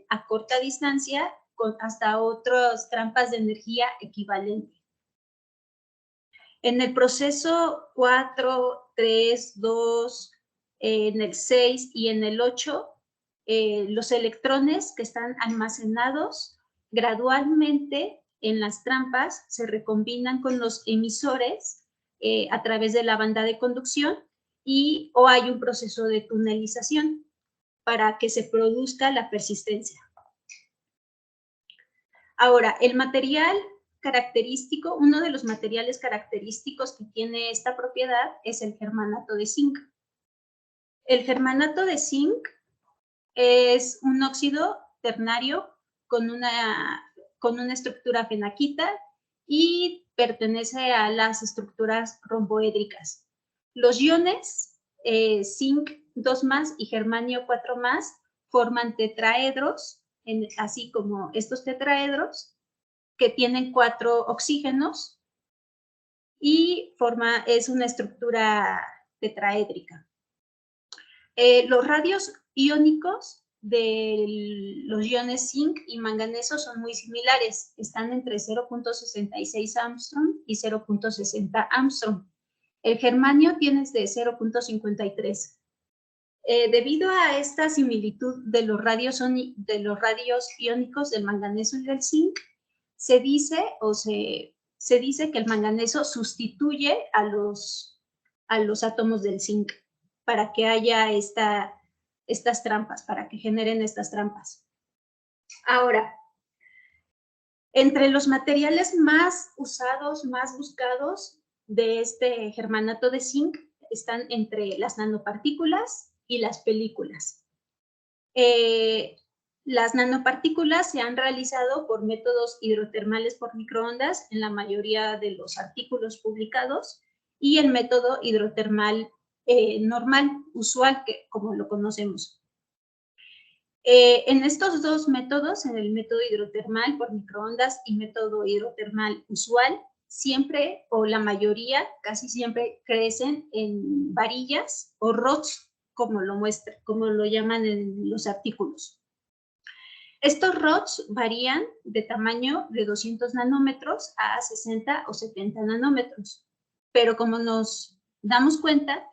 a corta distancia con hasta otras trampas de energía equivalente. En el proceso 4, 3, 2, en el 6 y en el 8, los electrones que están almacenados gradualmente en las trampas se recombinan con los emisores a través de la banda de conducción o hay un proceso de tunelización para que se produzca la persistencia. Ahora, el material característico, uno de los materiales característicos que tiene esta propiedad es el germanato de zinc. El germanato de zinc es un óxido ternario con una estructura fenaquita y pertenece a las estructuras romboédricas. Los iones zinc 2+ y germanio 4+ forman tetraedros, así como estos tetraedros, que tienen 4 oxígenos y es una estructura tetraédrica. Los radios iónicos de los iones zinc y manganeso son muy similares, están entre 0.66 Armstrong y 0.60 Armstrong. El germanio tiene de 0.53. Debido a esta similitud de los radios iónicos del manganeso y del zinc, se dice que el manganeso sustituye a los átomos del zinc para que haya estas trampas, para que generen estas trampas. Ahora, entre los materiales más usados, más buscados de este germanato de zinc están entre las nanopartículas y las películas. Las nanopartículas se han realizado por métodos hidrotermales por microondas en la mayoría de los artículos publicados y el método hidrotermal normal, usual, como lo conocemos. En estos dos métodos, en el método hidrotermal por microondas y método hidrotermal usual, siempre o la mayoría, casi siempre, crecen en varillas o rods, como lo llaman en los artículos. Estos rods varían de tamaño de 200 nanómetros a 60 o 70 nanómetros, pero como nos damos cuenta,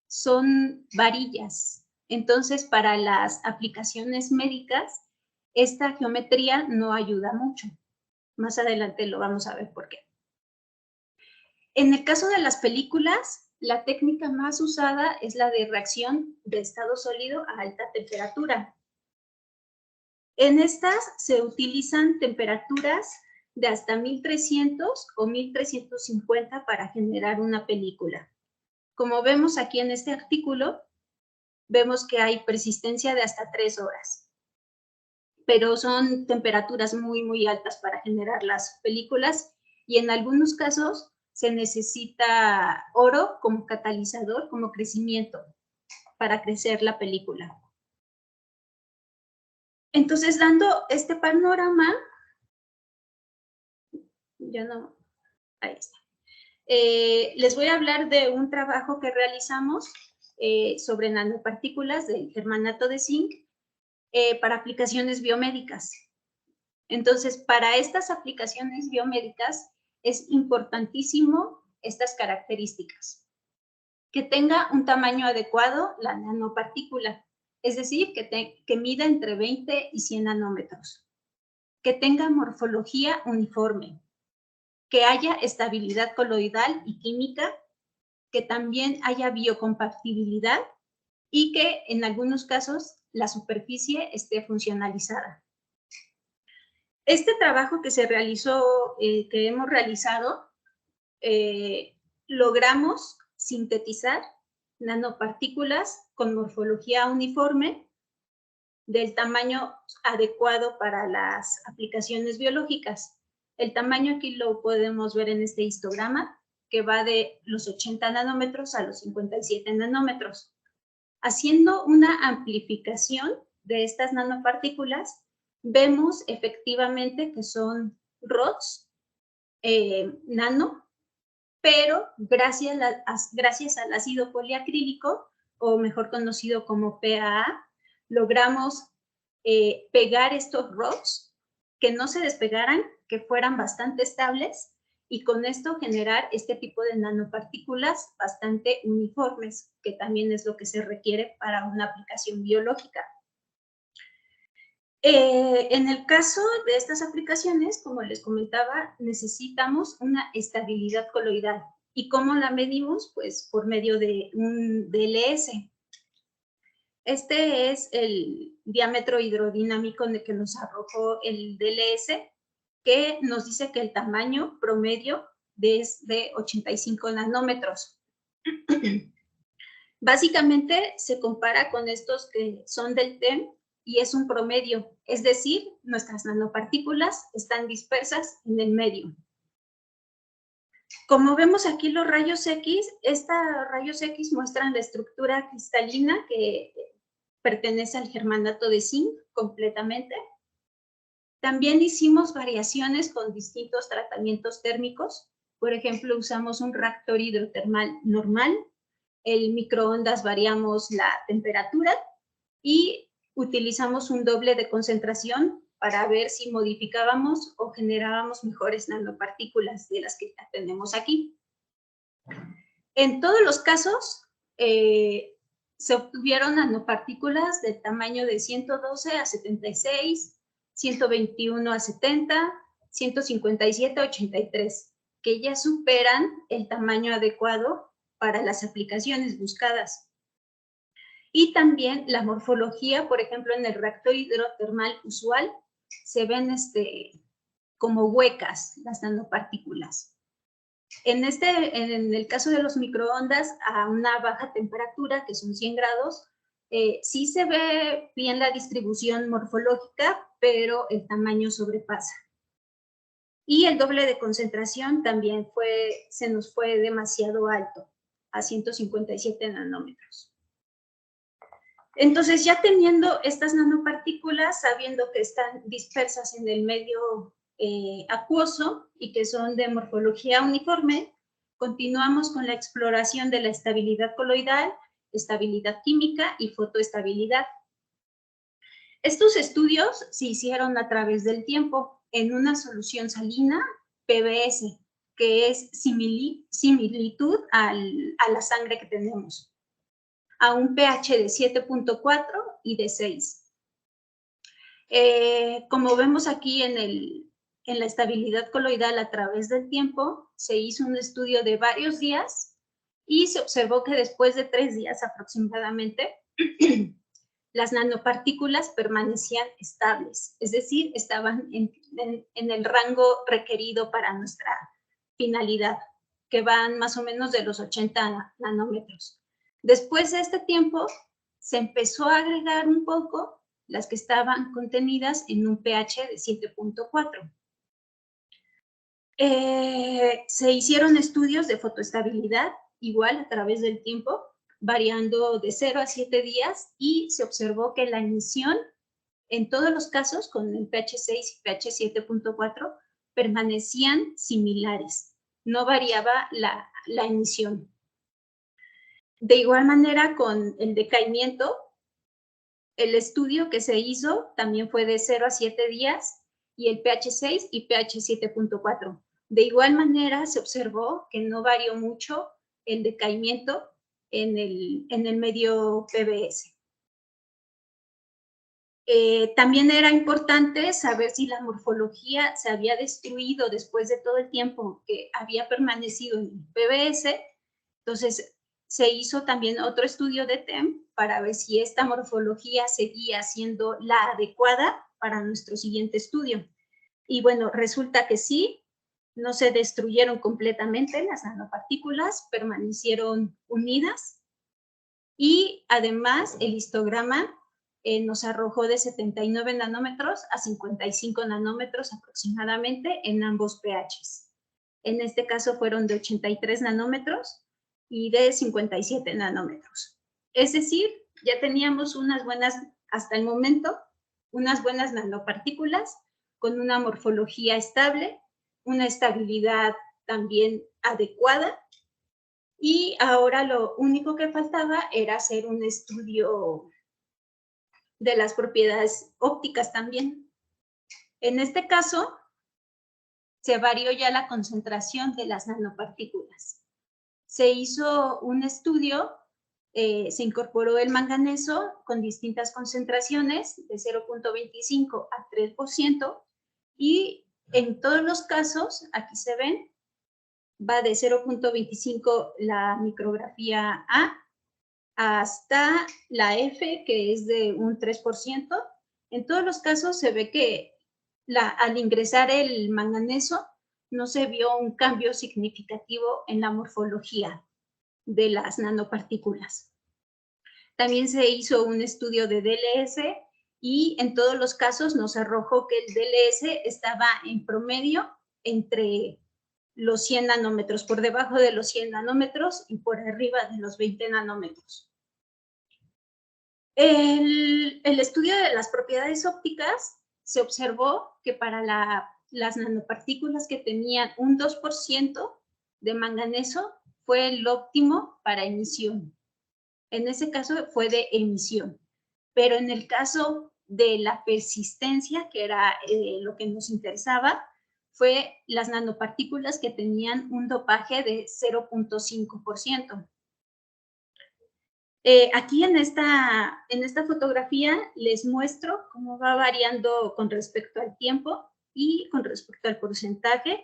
son varillas. Entonces, para las aplicaciones médicas, esta geometría no ayuda mucho. Más adelante lo vamos a ver por qué. En el caso de las películas, la técnica más usada es la de reacción de estado sólido a alta temperatura. En estas se utilizan temperaturas de hasta 1300 o 1350 para generar una película. Como vemos aquí en este artículo, vemos que hay persistencia de hasta 3 horas. Pero son temperaturas muy, muy altas para generar las películas y en algunos casos se necesita oro como catalizador, como crecimiento, para crecer la película. Entonces, dando este panorama, ahí está. Les voy a hablar de un trabajo que realizamos sobre nanopartículas del germanato de zinc para aplicaciones biomédicas. Entonces, para estas aplicaciones biomédicas es importantísimo estas características. Que tenga un tamaño adecuado la nanopartícula, es decir, que mida entre 20 y 100 nanómetros. Que tenga morfología uniforme. Que haya estabilidad coloidal y química, que también haya biocompatibilidad y que en algunos casos la superficie esté funcionalizada. Este trabajo que se realizó, que hemos realizado, logramos sintetizar nanopartículas con morfología uniforme del tamaño adecuado para las aplicaciones biológicas. El tamaño aquí lo podemos ver en este histograma, que va de los 80 nanómetros a los 57 nanómetros. Haciendo una amplificación de estas nanopartículas, vemos efectivamente que son rods nano, pero gracias al ácido poliacrílico, o mejor conocido como PAA, logramos pegar estos rods, que no se despegaran, que fueran bastante estables, y con esto generar este tipo de nanopartículas bastante uniformes, que también es lo que se requiere para una aplicación biológica. En el caso de estas aplicaciones, como les comentaba, necesitamos una estabilidad coloidal. ¿Y cómo la medimos? Pues por medio de un DLS. Este es el diámetro hidrodinámico que nos arrojó el DLS, que nos dice que el tamaño promedio es de 85 nanómetros. Básicamente se compara con estos que son del TEM y es un promedio, es decir, nuestras nanopartículas están dispersas en el medio. Como vemos aquí los rayos X, estos rayos X muestran la estructura cristalina que pertenece al germanato de zinc completamente. También hicimos variaciones con distintos tratamientos térmicos. Por ejemplo, usamos un reactor hidrotermal normal. El microondas variamos la temperatura y utilizamos un doble de concentración para ver si modificábamos o generábamos mejores nanopartículas de las que ya tenemos aquí. En todos los casos, se obtuvieron nanopartículas del tamaño de 112 a 76, 121 a 70, 157 a 83, que ya superan el tamaño adecuado para las aplicaciones buscadas. Y también la morfología, por ejemplo, en el reactor hidrotermal usual, se ven como huecas las nanopartículas. En el caso de los microondas, a una baja temperatura, que son 100 grados, sí se ve bien la distribución morfológica, pero el tamaño sobrepasa. Y el doble de concentración también se nos fue demasiado alto, a 157 nanómetros. Entonces, ya teniendo estas nanopartículas, sabiendo que están dispersas en el medio acuoso y que son de morfología uniforme, continuamos con la exploración de la estabilidad coloidal, estabilidad química y fotoestabilidad. Estos estudios se hicieron a través del tiempo en una solución salina PBS, que es similitud a la sangre que tenemos, a un pH de 7.4 y de 6. Como vemos aquí en la estabilidad coloidal a través del tiempo, se hizo un estudio de varios días y se observó que después de 3 días aproximadamente, las nanopartículas permanecían estables, es decir, estaban en el rango requerido para nuestra finalidad, que van más o menos de los 80 nanómetros. Después de este tiempo, se empezó a agregar un poco las que estaban contenidas en un pH de 7.4. Se hicieron estudios de fotoestabilidad, igual a través del tiempo, variando de 0 a 7 días, y se observó que la emisión, en todos los casos, con el pH 6 y pH 7.4, permanecían similares. No variaba la emisión. De igual manera, con el decaimiento, el estudio que se hizo también fue de 0 a 7 días y el pH 6 y pH 7.4. De igual manera, se observó que no varió mucho el decaimiento en el medio PBS. También era importante saber si la morfología se había destruido después de todo el tiempo que había permanecido en el PBS. Entonces, se hizo también otro estudio de TEM para ver si esta morfología seguía siendo la adecuada para nuestro siguiente estudio. Y bueno, resulta que sí, no se destruyeron completamente las nanopartículas, permanecieron unidas, y además el histograma nos arrojó de 79 nanómetros a 55 nanómetros aproximadamente en ambos pHs. En este caso fueron de 83 nanómetros y de 57 nanómetros. Es decir, ya teníamos unas buenas, hasta el momento, unas buenas nanopartículas con una morfología estable, una estabilidad también adecuada, y ahora lo único que faltaba era hacer un estudio de las propiedades ópticas también. En este caso, se varió ya la concentración de las nanopartículas. Se hizo un estudio, se incorporó el manganeso con distintas concentraciones de 0.25 a 3%, y en todos los casos, aquí se ven, va de 0.25 la micrografía A hasta la F, que es de un 3%. En todos los casos se ve que al ingresar el manganeso no se vio un cambio significativo en la morfología de las nanopartículas. También se hizo un estudio de DLS y en todos los casos nos arrojó que el DLS estaba en promedio entre los 100 nanómetros, por debajo de los 100 nanómetros y por arriba de los 20 nanómetros. El estudio de las propiedades ópticas se observó que para las nanopartículas que tenían un 2% de manganeso fue el óptimo para emisión. En ese caso fue de emisión, pero en el caso de la persistencia, que era lo que nos interesaba, fue las nanopartículas que tenían un dopaje de 0.5%. Aquí en esta fotografía les muestro cómo va variando con respecto al tiempo y con respecto al porcentaje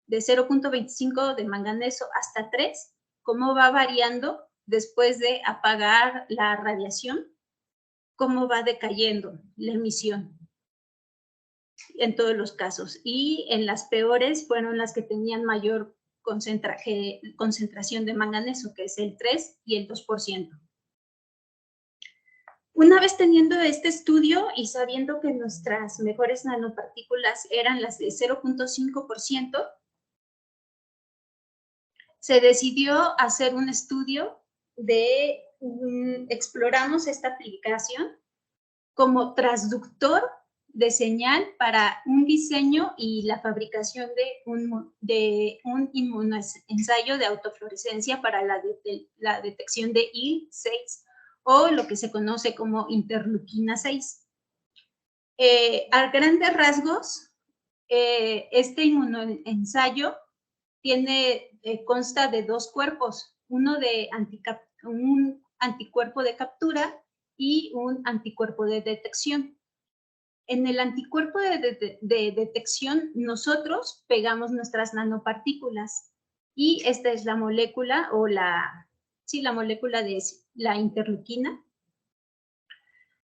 de 0.25 de manganeso hasta 3, cómo va variando después de apagar la radiación, cómo va decayendo la emisión en todos los casos. Y en las peores fueron las que tenían mayor concentración de manganeso, que es el 3 y el 2%. Una vez teniendo este estudio y sabiendo que nuestras mejores nanopartículas eran las de 0.5%, se decidió hacer un estudio de, exploramos esta aplicación como transductor de señal para un diseño y la fabricación de un inmunoensayo de autofluorescencia para la detección de IL-6, o lo que se conoce como interleuquina 6. A grandes rasgos, este inmunoensayo consta de dos cuerpos, uno de un anticuerpo de captura y un anticuerpo de detección. En el anticuerpo de detección, nosotros pegamos nuestras nanopartículas y esta es la molécula o la molécula de la interleuquina.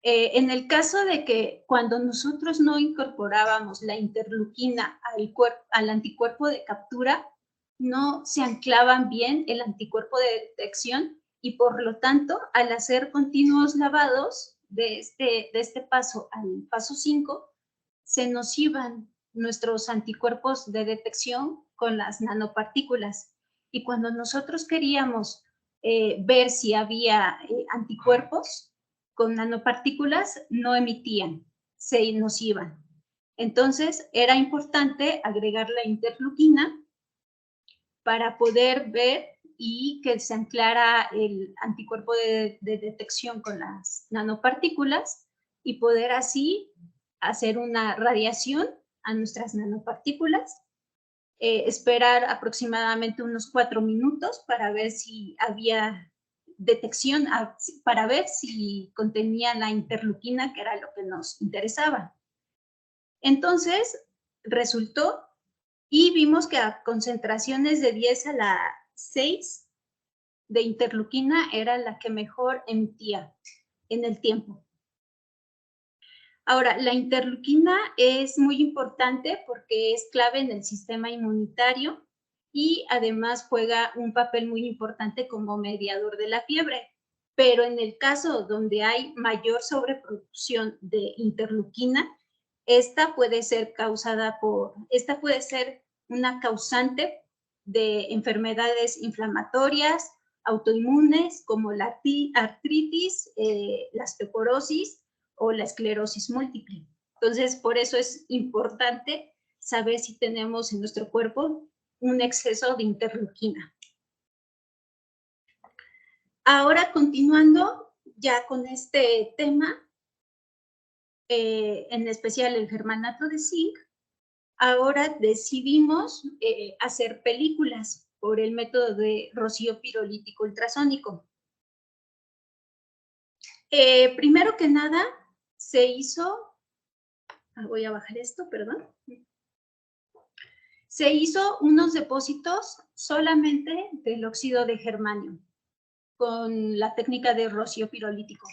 En el caso de que cuando nosotros no incorporábamos la interleuquina al anticuerpo de captura, no se anclaban bien el anticuerpo de detección y por lo tanto, al hacer continuos lavados de este paso al paso 5, se nos iban nuestros anticuerpos de detección con las nanopartículas. Y cuando nosotros queríamos ver si había anticuerpos con nanopartículas, no emitían, se nos iban. Entonces, era importante agregar la interleuquina para poder ver y que se anclara el anticuerpo de detección con las nanopartículas y poder así hacer una radiación a nuestras nanopartículas, esperar aproximadamente unos 4 minutos para ver si había detección, para ver si contenía la interleuquina, que era lo que nos interesaba. Entonces, resultó y vimos que a concentraciones de 10 a la 6 de interleuquina era la que mejor emitía en el tiempo. Ahora, la interleuquina es muy importante porque es clave en el sistema inmunitario y además juega un papel muy importante como mediador de la fiebre. Pero en el caso donde hay mayor sobreproducción de interleuquina, esta puede ser una causante de enfermedades inflamatorias, autoinmunes, como la artritis, la osteoporosis o la esclerosis múltiple. Entonces, por eso es importante saber si tenemos en nuestro cuerpo un exceso de interleuquina. Ahora, continuando ya con este tema, en especial el germanato de zinc, ahora decidimos hacer películas por el método de rocío pirolítico ultrasónico. Primero que nada, se hizo, voy a bajar esto, perdón. Se hizo unos depósitos solamente del óxido de germanio con la técnica de rocío pirolítico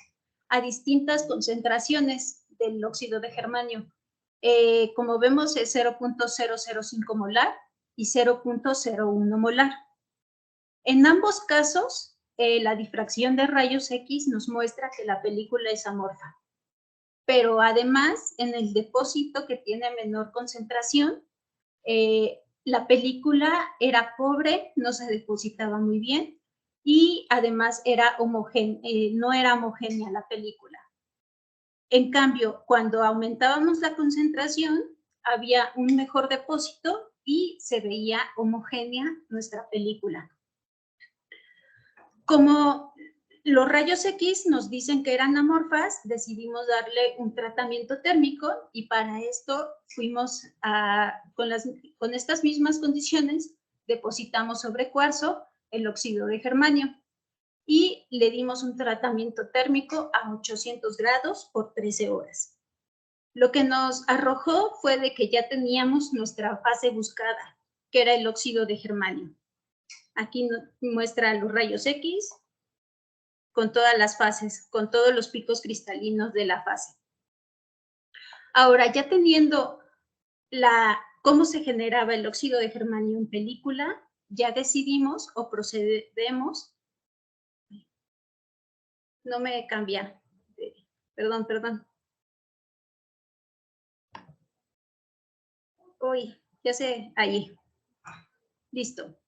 a distintas concentraciones del óxido de germanio. Como vemos es 0.005 molar y 0.01 molar. En ambos casos, la difracción de rayos X nos muestra que la película es amorfa. Pero además, en el depósito que tiene menor concentración, la película era pobre, no se depositaba muy bien y además era no era homogénea la película. En cambio, cuando aumentábamos la concentración, había un mejor depósito y se veía homogénea nuestra película. Como los rayos X nos dicen que eran amorfas, decidimos darle un tratamiento térmico y para esto fuimos con estas mismas condiciones, depositamos sobre cuarzo el óxido de germanio y le dimos un tratamiento térmico a 800 grados por 13 horas. Lo que nos arrojó fue de que ya teníamos nuestra fase buscada, que era el óxido de germanio. Aquí muestra los rayos X con todas las fases, con todos los picos cristalinos de la fase. Ahora, ya teniendo cómo se generaba el óxido de germanio en película, ya decidimos o procedemos. No me cambia. Perdón. Uy, ya sé, ahí. Listo.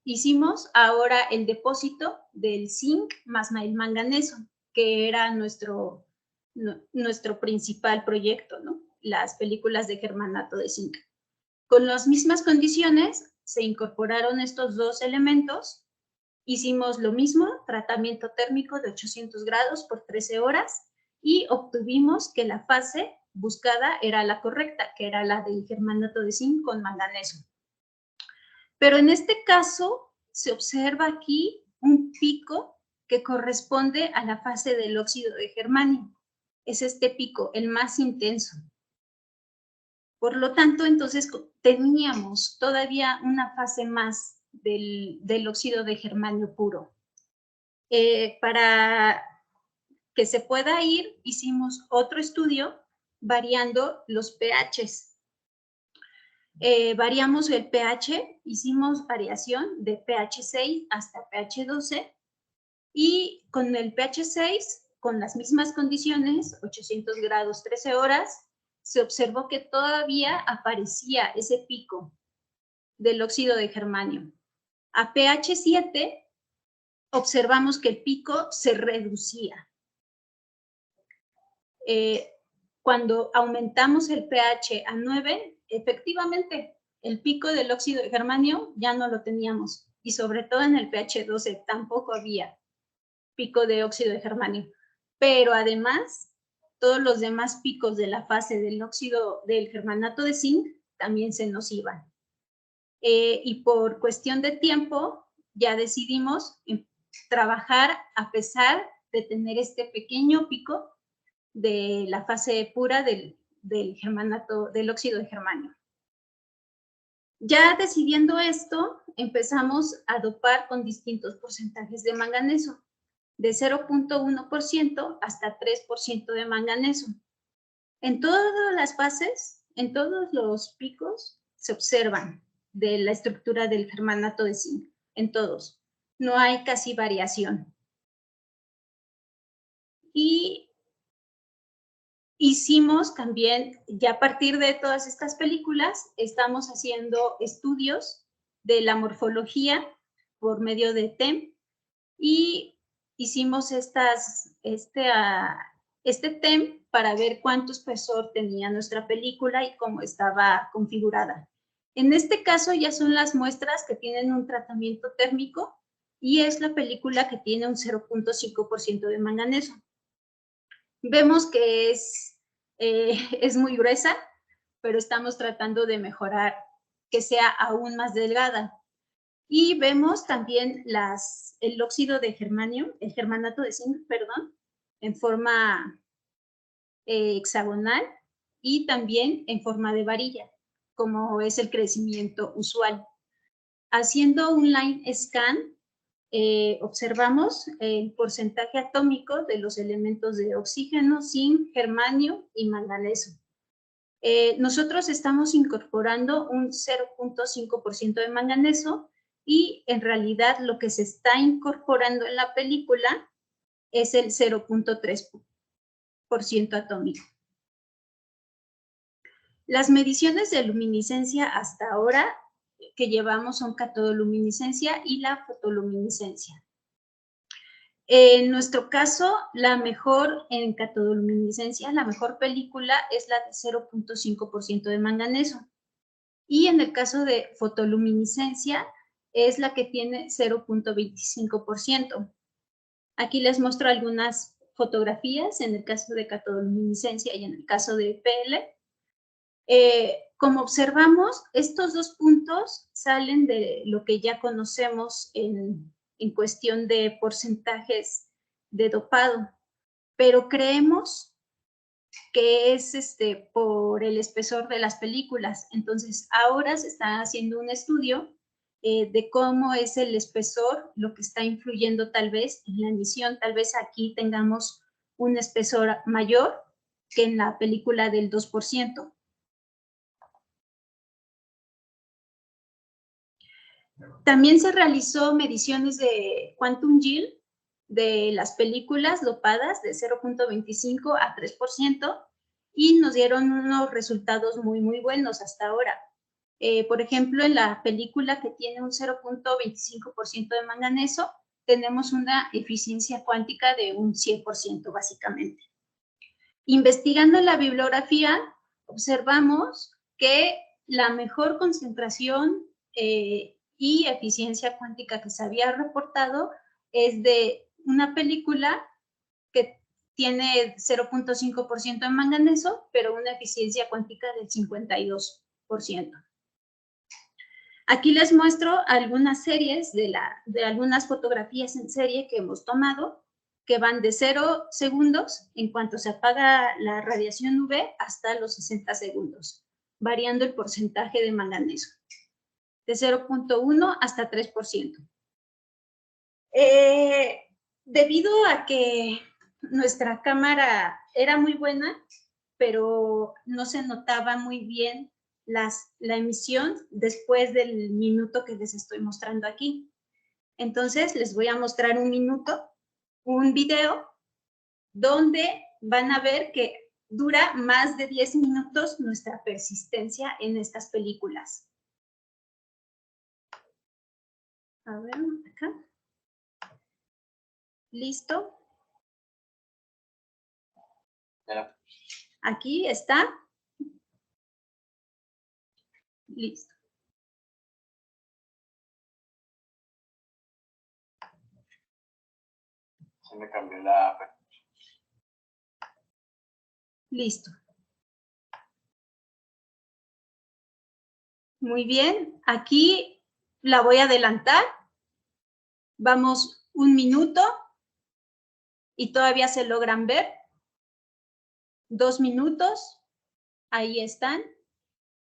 Hicimos ahora el depósito del zinc más el manganeso, que era nuestro principal proyecto, ¿no? Las películas de germanato de zinc. Con las mismas condiciones se incorporaron estos dos elementos, hicimos lo mismo, tratamiento térmico de 800 grados por 13 horas y obtuvimos que la fase buscada era la correcta, que era la del germanato de zinc con manganeso. Pero en este caso se observa aquí un pico que corresponde a la fase del óxido de germanio. Es este pico, el más intenso. Por lo tanto, entonces teníamos todavía una fase más del óxido de germanio puro. Para que se pueda ir, hicimos otro estudio variando los pHs. Variamos el pH, hicimos variación de pH 6 hasta pH 12 y con el pH 6, con las mismas condiciones, 800 grados 13 horas, se observó que todavía aparecía ese pico del óxido de germanio. A pH 7 observamos que el pico se reducía. Cuando aumentamos el pH a 9, efectivamente, el pico del óxido de germanio ya no lo teníamos. Y sobre todo en el pH 12 tampoco había pico de óxido de germanio. Pero además, todos los demás picos de la fase del óxido del germanato de zinc también se nos iban. Y por cuestión de tiempo, ya decidimos trabajar a pesar de tener este pequeño pico de la fase pura del óxido de germanio. Ya decidiendo esto, empezamos a dopar con distintos porcentajes de manganeso, de 0.1% hasta 3% de manganeso. En todas las fases, en todos los picos, se observan de la estructura del germanato de zinc, en todos. No hay casi variación. Y hicimos también, ya a partir de todas estas películas, estamos haciendo estudios de la morfología por medio de TEM y hicimos este TEM para ver cuánto espesor tenía nuestra película y cómo estaba configurada. En este caso ya son las muestras que tienen un tratamiento térmico y es la película que tiene un 0.5% de manganeso. Vemos que es muy gruesa, pero estamos tratando de mejorar que sea aún más delgada. Y vemos también el óxido de germanio, el germanato de zinc, perdón, en forma hexagonal y también en forma de varilla, como es el crecimiento usual. Haciendo un line scan, observamos el porcentaje atómico de los elementos de oxígeno, zinc, germanio y manganeso. Nosotros estamos incorporando un 0.5% de manganeso y en realidad lo que se está incorporando en la película es el 0.3% atómico. Las mediciones de luminiscencia hasta ahora que llevamos son catodoluminiscencia y la fotoluminiscencia. En nuestro caso, la mejor en catodoluminiscencia, la mejor película es la de 0.5% de manganeso. Y en el caso de fotoluminiscencia, es la que tiene 0.25%. Aquí les muestro algunas fotografías en el caso de catodoluminiscencia y en el caso de PL. Como observamos, estos dos puntos salen de lo que ya conocemos en cuestión de porcentajes de dopado, pero creemos que es por el espesor de las películas. Entonces, ahora se está haciendo un estudio de cómo es el espesor, lo que está influyendo tal vez en la emisión. Tal vez aquí tengamos un espesor mayor que en la película del 2%. También se realizó mediciones de quantum yield de las películas dopadas de 0.25 a 3% y nos dieron unos resultados muy, muy buenos hasta ahora. Por ejemplo, en la película que tiene un 0.25% de manganeso, tenemos una eficiencia cuántica de un 100% básicamente. Investigando en la bibliografía, observamos que la mejor concentración y eficiencia cuántica que se había reportado es de una película que tiene 0.5% de manganeso, pero una eficiencia cuántica del 52%. Aquí les muestro algunas series de algunas fotografías en serie que hemos tomado, que van de 0 segundos en cuanto se apaga la radiación UV hasta los 60 segundos, variando el porcentaje de manganeso, de 0.1 hasta 3%. Debido a que nuestra cámara era muy buena, pero no se notaba muy bien la emisión después del minuto que les estoy mostrando aquí. Entonces, les voy a mostrar un video, donde van a ver que dura más de 10 minutos nuestra persistencia en estas películas. A ver, acá. ¿Listo? Aquí está. Listo. Se me cambió la... Listo. Muy bien. Aquí la voy a adelantar. Vamos 1 minuto y todavía se logran ver. 2 minutos. Ahí están.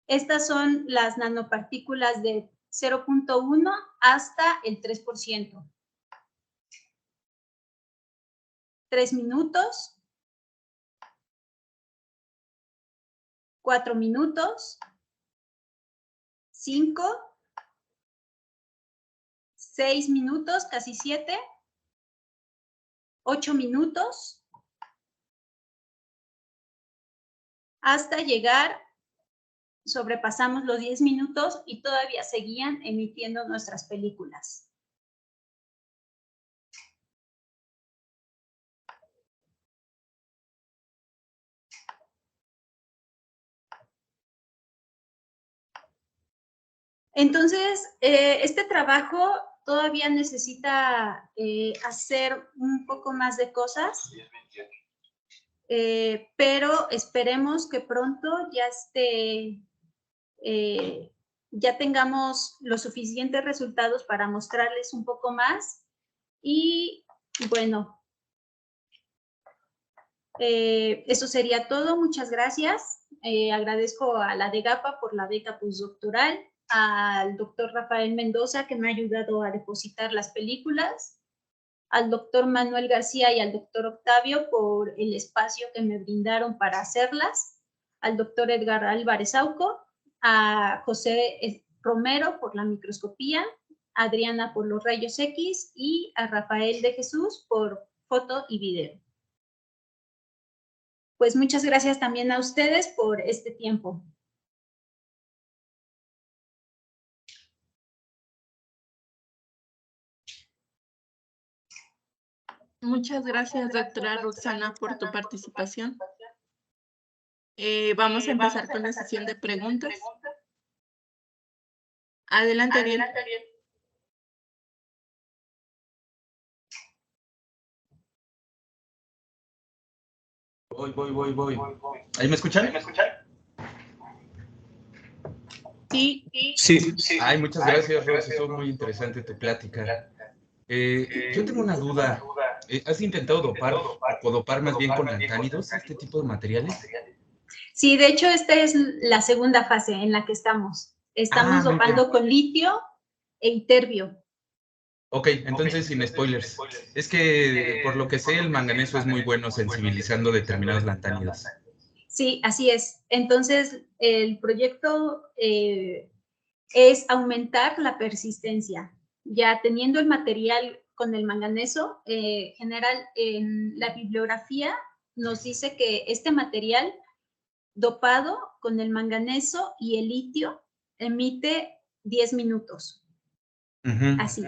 Estas son las nanopartículas de 0.1 hasta el 3%. 3 minutos. 4 minutos. 5. 6 minutos, casi 7. 8 minutos. Hasta llegar, sobrepasamos los 10 minutos y todavía seguían emitiendo nuestras películas. Entonces, este trabajo todavía necesita hacer un poco más de cosas. pero esperemos que pronto ya ya tengamos los suficientes resultados para mostrarles un poco más. Y bueno, eso sería todo. Muchas gracias. Agradezco a la DEGAPA por la beca postdoctoral, al doctor Rafael Mendoza, que me ha ayudado a depositar las películas, al doctor Manuel García y al doctor Octavio por el espacio que me brindaron para hacerlas, al doctor Edgar Álvarez Auco, a José Romero por la microscopía, a Adriana por los rayos X y a Rafael de Jesús por foto y video. Pues muchas gracias también a ustedes por este tiempo. Muchas gracias, doctora Roxana, por tu participación. Vamos a empezar con la sesión de preguntas. Adelante, Ariel. Voy. ¿Ahí me escuchan? Sí. Sí. Ay, muchas gracias, Rox. Estuvo muy interesante tu plática. Yo tengo una duda. ¿Has intentado dopar o codopar más bien con lantánidos este tipo de materiales? Sí, de hecho, esta es la segunda fase en la que estamos. Estamos dopando con litio e iterbio. Ok, entonces sin spoilers. Es que, por lo que sé, el manganeso es muy bueno sensibilizando determinados lantánidos. Sí, así es. Entonces, el proyecto es aumentar la persistencia. Ya teniendo el material con el manganeso, general, en la bibliografía nos dice que este material dopado con el manganeso y el litio emite 10 minutos. Así.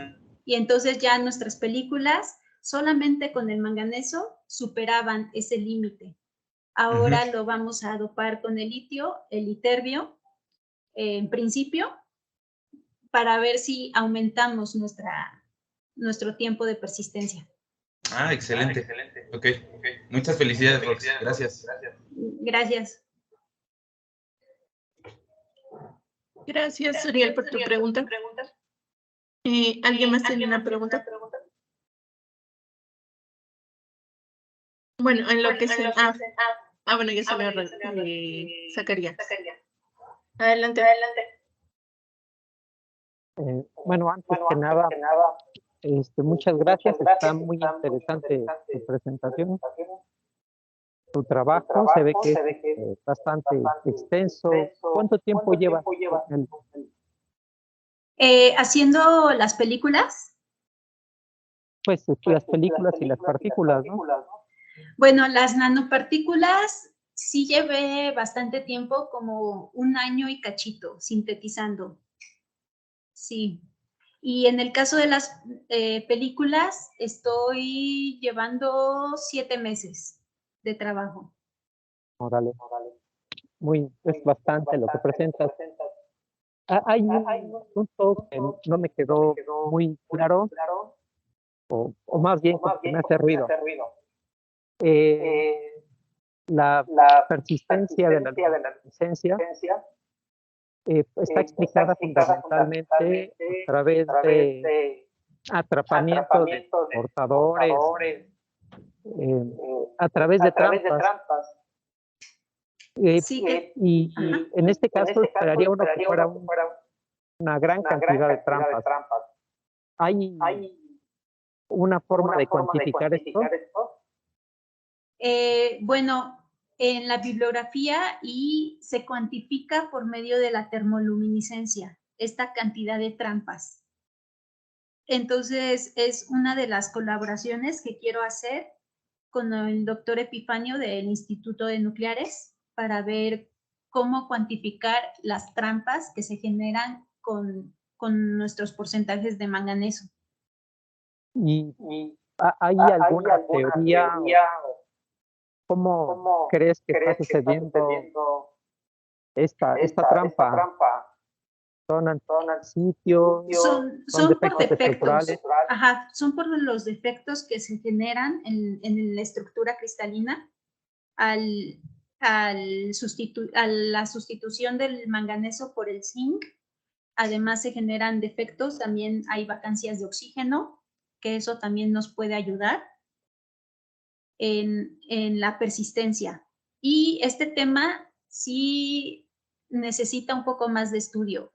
Y entonces ya nuestras películas solamente con el manganeso superaban ese límite. Ahora lo vamos a dopar con el litio, el iterbio, en principio, para ver si aumentamos nuestro tiempo de persistencia. Excelente. Ok. Muchas felicidades, Rox. Gracias. Gracias. Gracias, Ariel, por tu pregunta. ¿Alguien más tiene una pregunta? Bueno, en lo que se... bueno, ya se me sacaría. Adelante. Bueno, antes que nada, muchas gracias. Está muy interesante tu presentación. Tu trabajo se ve que es bastante extenso. ¿Cuánto tiempo lleva haciendo las películas? Pues las películas y las partículas, ¿no? Bueno, las nanopartículas sí llevé bastante tiempo, como 1 año y cachito, sintetizando. Sí. Y en el caso de las películas, estoy llevando 7 meses de trabajo. Órale. Es bastante lo que presentas. Hay un punto que no me quedó muy claro, o más bien que me hace ruido. La persistencia de la luminiscencia está explicada fundamentalmente a través de atrapamiento de portadores, a través de trampas. Y en este caso esperaría uno que fuera una gran cantidad de trampas. ¿Hay una forma de cuantificar esto? Bueno, en la bibliografía y se cuantifica por medio de la termoluminiscencia, esta cantidad de trampas. Entonces, es una de las colaboraciones que quiero hacer con el doctor Epifanio del Instituto de Nucleares para ver cómo cuantificar las trampas que se generan con nuestros porcentajes de manganeso. ¿Y hay alguna teoría? ¿Cómo crees que está sucediendo esta trampa? ¿Son sitios? ¿Son por defectos estructurales? Ajá, son por los defectos que se generan en la estructura cristalina. a la sustitución del manganeso por el zinc. Además se generan defectos, también hay vacancias de oxígeno, que eso también nos puede ayudar en la persistencia. Y este tema sí necesita un poco más de estudio.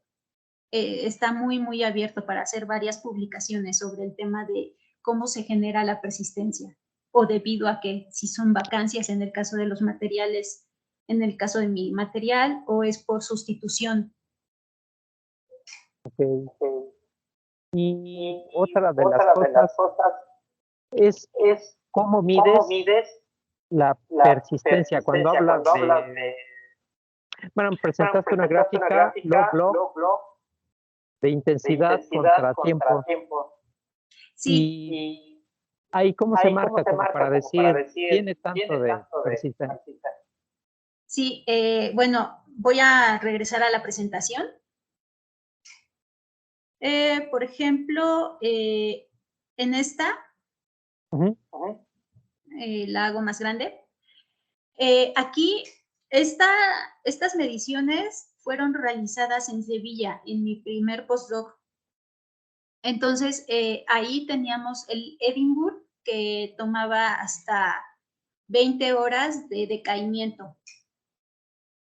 Está muy abierto para hacer varias publicaciones sobre el tema de cómo se genera la persistencia, o debido a que si son vacancias en el caso de los materiales, en el caso de mi material, o es por sustitución. Okay. Y otra de las cosas es cómo mides la persistencia. Cuando hablas de, bueno, presentaste una gráfica log de intensidad contra tiempo. Sí. Y ahí cómo se marca como para decir, tiene tanto de persistencia. Sí, bueno, voy a regresar a la presentación. Por ejemplo, en esta, la hago más grande. Aquí, estas mediciones fueron realizadas en Sevilla, en mi primer postdoc. Entonces, ahí teníamos el Edinburgh, que tomaba hasta 20 horas de decaimiento.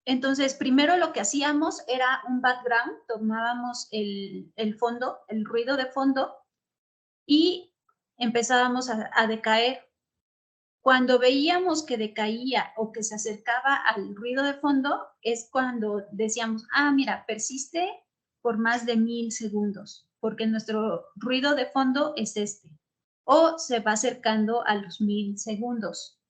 Entonces, primero lo que hacíamos era un background, tomábamos el fondo, el ruido de fondo, y empezábamos a decaer. Cuando veíamos que decaía o que se acercaba al ruido de fondo, es cuando decíamos, ah, mira, persiste por más de 1000 segundos, porque nuestro ruido de fondo es este, o se va acercando a los 1000 segundos.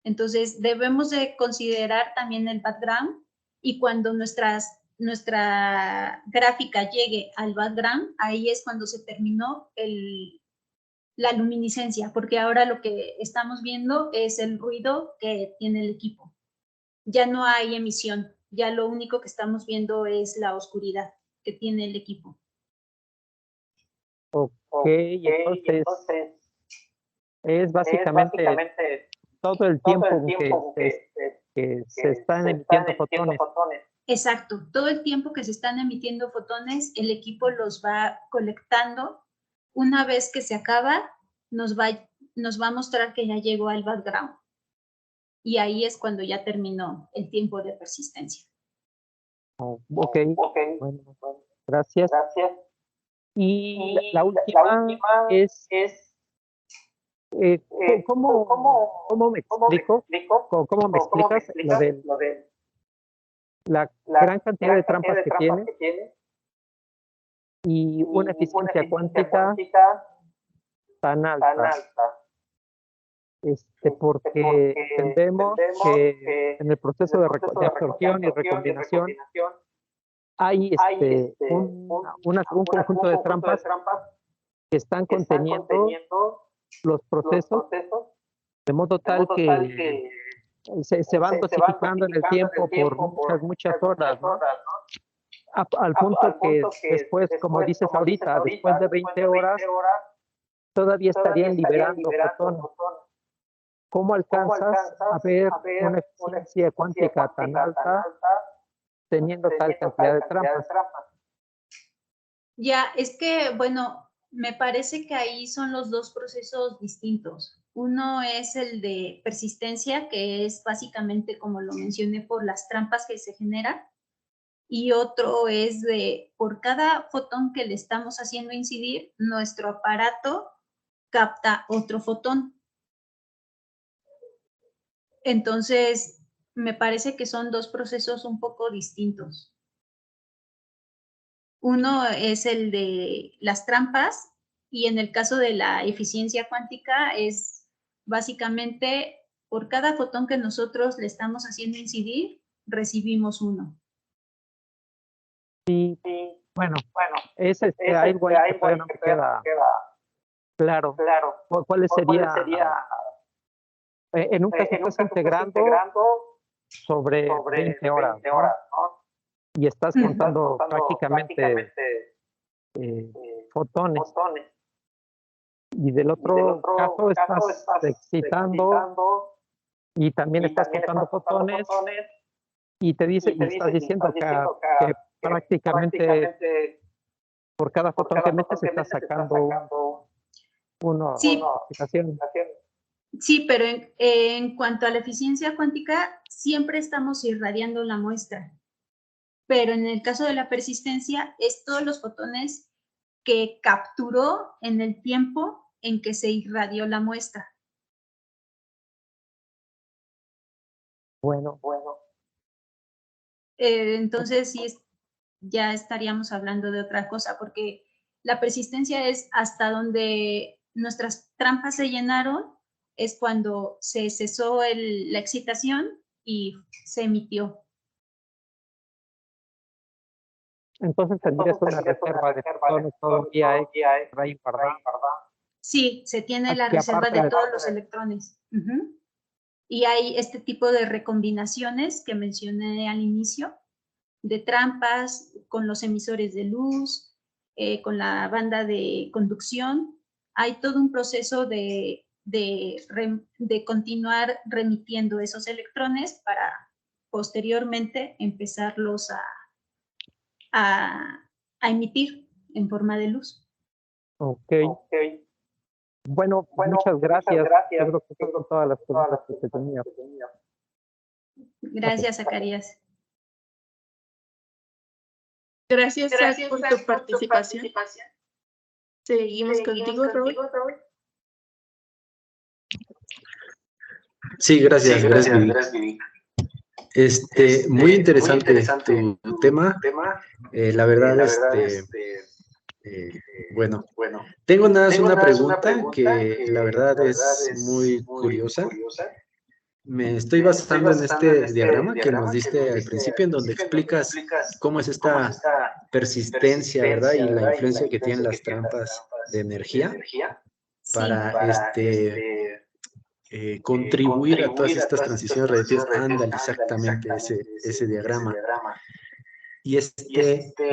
Entonces, debemos de considerar también el background, y cuando nuestra gráfica llegue al background, ahí es cuando se terminó la luminiscencia, porque ahora lo que estamos viendo es el ruido que tiene el equipo. Ya no hay emisión, ya lo único que estamos viendo es la oscuridad que tiene el equipo. Ok, entonces es básicamente todo el tiempo que se están emitiendo fotones. Exacto, todo el tiempo que se están emitiendo fotones, el equipo los va colectando. Una vez que se acaba, nos va a mostrar que ya llegó al background. Y ahí es cuando ya terminó el tiempo de persistencia. Ok, bueno, gracias. Y la última es, ¿cómo me explico? ¿Cómo me explicas lo de la gran cantidad de trampas que tiene y una eficiencia cuántica tan alta? Porque entendemos que en el proceso de absorción y recombinación hay un conjunto de trampas que están conteniendo los procesos de modo tal que se van dosificando en el tiempo por muchas horas, ¿no? Al punto que después, como dices ahorita, después de 20 horas, todavía estarían liberando fotones. ¿Cómo alcanzas a ver una eficiencia cuántica tan alta teniendo tal cantidad de trampas? Ya, es que, bueno, me parece que ahí son los dos procesos distintos. Uno es el de persistencia, que es básicamente, como lo mencioné, por las trampas que se generan. Y otro es de, por cada fotón que le estamos haciendo incidir, nuestro aparato capta otro fotón. Entonces, me parece que son dos procesos un poco distintos. Uno es el de las trampas, y en el caso de la eficiencia cuántica es básicamente por cada fotón que nosotros le estamos haciendo incidir, recibimos uno. Sí, bueno, es algo ahí que todavía no me queda claro. ¿Cuál sería? En un caso estás integrando sobre 20 horas, ¿no? Y estás contando prácticamente fotones. Y del otro caso estás excitando y también estás contando fotones y te dice, y estás diciendo que prácticamente por cada fotón que metes estás sacando una Sí, aplicación. sí, pero en cuanto a la eficiencia cuántica, siempre estamos irradiando la muestra. Pero en el caso de la persistencia, es todos los fotones que capturó en el tiempo en que se irradió la muestra. Bueno. Entonces, sí, ya estaríamos hablando de otra cosa, porque la persistencia es hasta donde nuestras trampas se llenaron, es cuando se cesó la excitación y se emitió. Entonces tendrías una reserva de fotones todavía extra y guardada. Sí, se tiene la Aquí reserva aparte de todos los electrones. Y hay este tipo de recombinaciones que mencioné al inicio, de trampas con los emisores de luz, con la banda de conducción. Hay todo un proceso de continuar remitiendo esos electrones para posteriormente empezarlos a emitir en forma de luz. Ok. Bueno, muchas gracias. Yo creo que son todas las preguntas que tenía. Gracias, Zacarías. Gracias, Zach, por tu participación. Seguimos contigo, Raúl. Sí, gracias, Vivi. Muy interesante tu tema. La verdad, bueno, tengo nada más una pregunta que la verdad es muy curiosa. Me estoy basando en este diagrama que nos diste al principio, en donde explicas cómo es esta persistencia, ¿verdad? Y la influencia que tienen las trampas de energía para contribuir a todas estas transiciones radiactivas. Ándale, exactamente ese diagrama. Y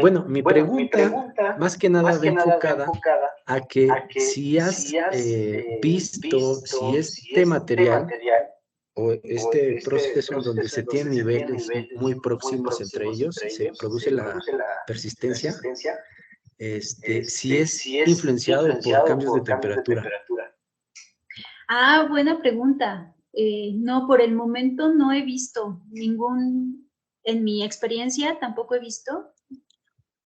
bueno, mi pregunta más que nada va enfocada a que si has visto si este material o este proceso en donde se tienen niveles muy próximos entre ellos y se produce la persistencia, si es influenciado por cambios de temperatura. Ah, buena pregunta. No, por el momento no he visto en mi experiencia tampoco he visto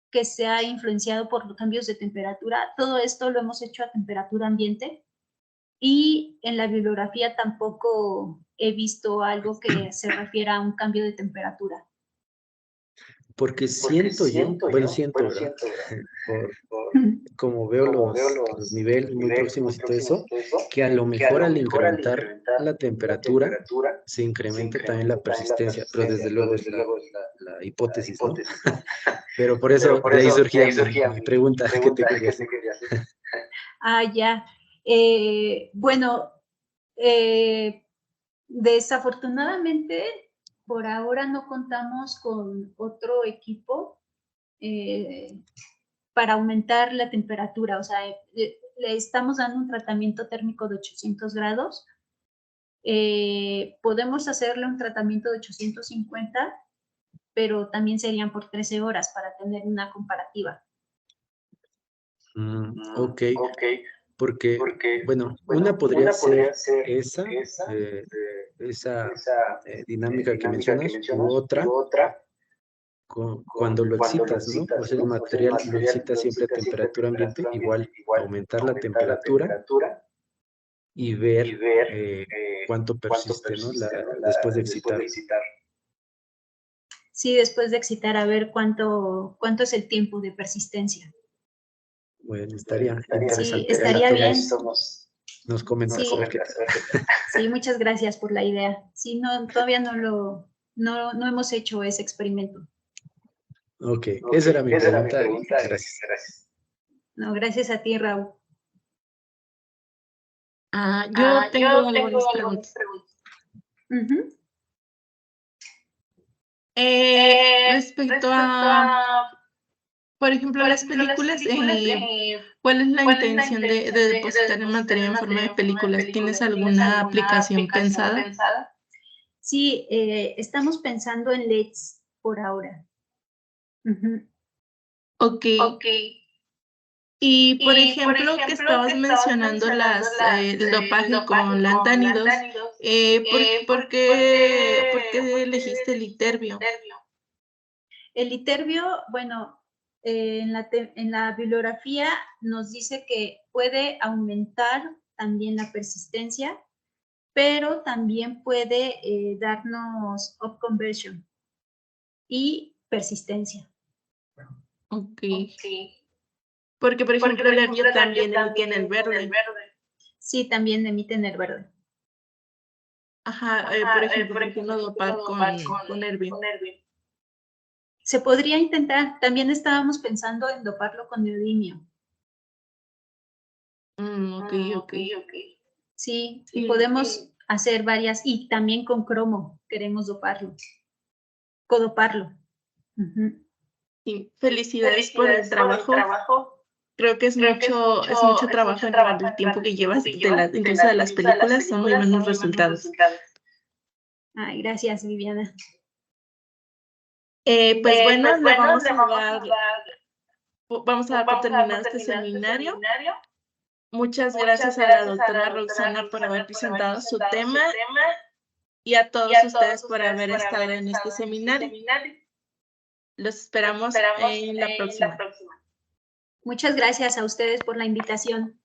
que sea influenciado por los cambios de temperatura. Todo esto lo hemos hecho a temperatura ambiente y en la bibliografía tampoco he visto algo que se refiera a un cambio de temperatura. Porque siento, ¿verdad? Como veo los niveles muy próximos y todo eso, que a lo mejor al incrementar la temperatura se incrementa también la persistencia, pero desde luego es la hipótesis, ¿no? Pero por eso de ahí surgía mi pregunta que te quería hacer. Ah, ya. Bueno, desafortunadamente, por ahora no contamos con otro equipo para aumentar la temperatura. O sea, le estamos dando un tratamiento térmico de 800 grados. Podemos hacerle un tratamiento de 850, pero también serían por 13 horas para tener una comparativa. Ok. Porque, bueno, una podría ser esa dinámica que mencionas, u otra, cuando lo excitas, ¿no? O sea, el material lo excitas siempre a temperatura ambiente, igual aumentar la temperatura y ver cuánto persiste, ¿no? Después de excitar. Sí, después de excitar, a ver cuánto es el tiempo de persistencia. Bueno, estaría interesante. Sí, estaría bien. Nos comentas. Sí, sí, muchas gracias por la idea. Sí, no, todavía no hemos hecho ese experimento. Ok, esa era mi pregunta. Gracias. No, gracias a ti, Raúl. Yo tengo algunas preguntas. Respecto a, por ejemplo, las películas, ¿cuál es la intención de depositar el material en forma de películas? ¿Tienes alguna aplicación pensada? Sí, estamos pensando en LEDs por ahora. Ok. Y por ejemplo, que estabas mencionando el dopaje con lantánidos, ¿por qué elegiste el iterbio? El iterbio, bueno, en la bibliografía nos dice que puede aumentar también la persistencia, pero también puede darnos upconversion y persistencia. Ok. Porque, por ejemplo, el herbio también emite en el verde. Sí, también emiten el verde. Ajá, por ejemplo, ¿por qué no dopar con herbio? Se podría intentar. También estábamos pensando en doparlo con neodimio. Ok. Sí, y podemos hacer varias, y también con cromo queremos doparlo, codoparlo. Sí, felicidades por el trabajo. Creo que es mucho trabajo en el tiempo que llevas, incluso de las películas, son muy buenos resultados. Ay, gracias, Viviana. Pues bueno, le vamos a dar por terminado este seminario. Muchas gracias a la doctora Roxana por haber presentado su tema y a todos ustedes por haber estado en este seminario. Los esperamos en la próxima. Muchas gracias a ustedes por la invitación.